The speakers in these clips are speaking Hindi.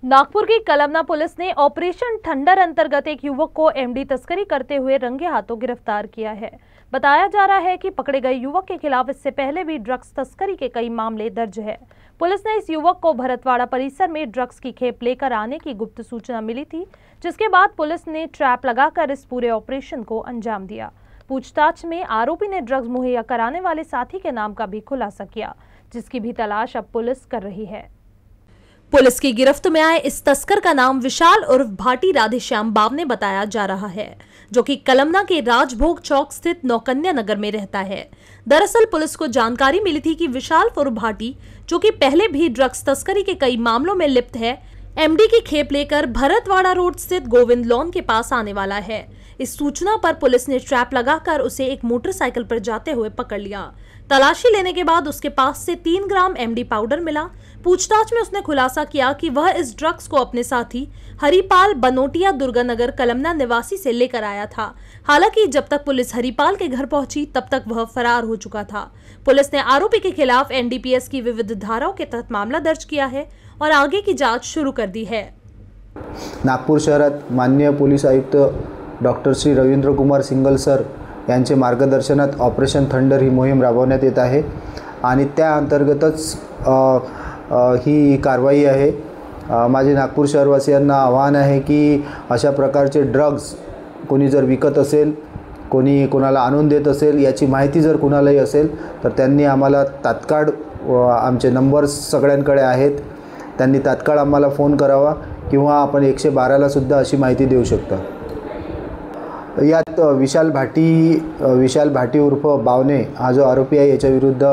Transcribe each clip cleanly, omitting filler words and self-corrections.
नागपुर की कलमना पुलिस ने ऑपरेशन थंडर अंतर्गत एक युवक को एमडी तस्करी करते हुए रंगे हाथों गिरफ्तार किया है। बताया जा रहा है कि पकड़े गए युवक के खिलाफ इससे पहले भी ड्रग्स तस्करी के कई मामले दर्ज है। पुलिस ने इस युवक को भरतवाड़ा परिसर में ड्रग्स की खेप लेकर आने की गुप्त सूचना मिली थी, जिसके बाद पुलिस ने ट्रैप लगाकर इस पूरे ऑपरेशन को अंजाम दिया। पूछताछ में आरोपी ने ड्रग्स मुहैया कराने वाले साथी के नाम का भी खुलासा किया, जिसकी भी तलाश अब पुलिस कर रही है। पुलिस की गिरफ्त में आए इस तस्कर का नाम विशाल उर्फ भाटी राधेश्याम बावने बताया जा रहा है, जो कि कलमना के राजभोग चौक स्थित नौकन्या नगर में रहता है। दरअसल पुलिस को जानकारी मिली थी कि विशाल उर्फ भाटी, जो कि पहले भी ड्रग्स तस्करी के कई मामलों में लिप्त है, एमडी की खेप लेकर भरतवाड़ा रोड स्थित गोविंद लॉन के पास आने वाला है। इस सूचना पर पुलिस ने ट्रैप लगाकर उसे एक मोटरसाइकिल पर जाते हुए पकड़ लिया। तलाशी लेने के बाद उसके पास से 3 ग्राम एमडी पाउडर मिला। पूछताछ में उसने खुलासा किया कि वह इस ड्रग्स को अपने साथी हरिपाल बनोटिया दुर्गानगर कलमना निवासी से लेकर आया था। हालांकि जब तक पुलिस हरिपाल के घर पहुंची तब तक वह फरार हो चुका था। पुलिस ने आरोपी के खिलाफ एनडीपीएस की विविध धाराओं के तहत मामला दर्ज किया है और आगे की जांच शुरू कर दी है। नागपूर शहरात माननीय पोलीस आयुक्त doctor Shri Ravindra Kumar single sir यांचे मार्गदर्शनात ऑपरेशन थंडर ही मोहीम राबवण्यात येत आहे आणि त्या अंतर्गतच ही कारवाई आहे। माझे नागपूर शहरवासियांना आव्हान आहे की अशा प्रकारचे ड्रग्स कोणी जर विकत असेल, कोणी कोणाला आणून देत असेल, याची माहिती जर कुणालाही असेल तर त्यांनी आम्हाला तात्काळ आमचे नंबर्स सगळ्यांकडे आहेत, त्यांनी तात्काळ आम्हाला फोन करावा किंवा आपण 112ला सुद्धा अशी माहिती देऊ शकता। यात विशाल भाटी उर्फ बावने हा जो आरोपी आहे याच्याविरुद्ध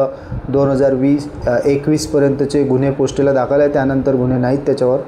2021 पर्यंतचे गुन्हे पोस्टेला दाखल आहे, त्यानंतर गुन्हे नाहीत त्याच्यावर।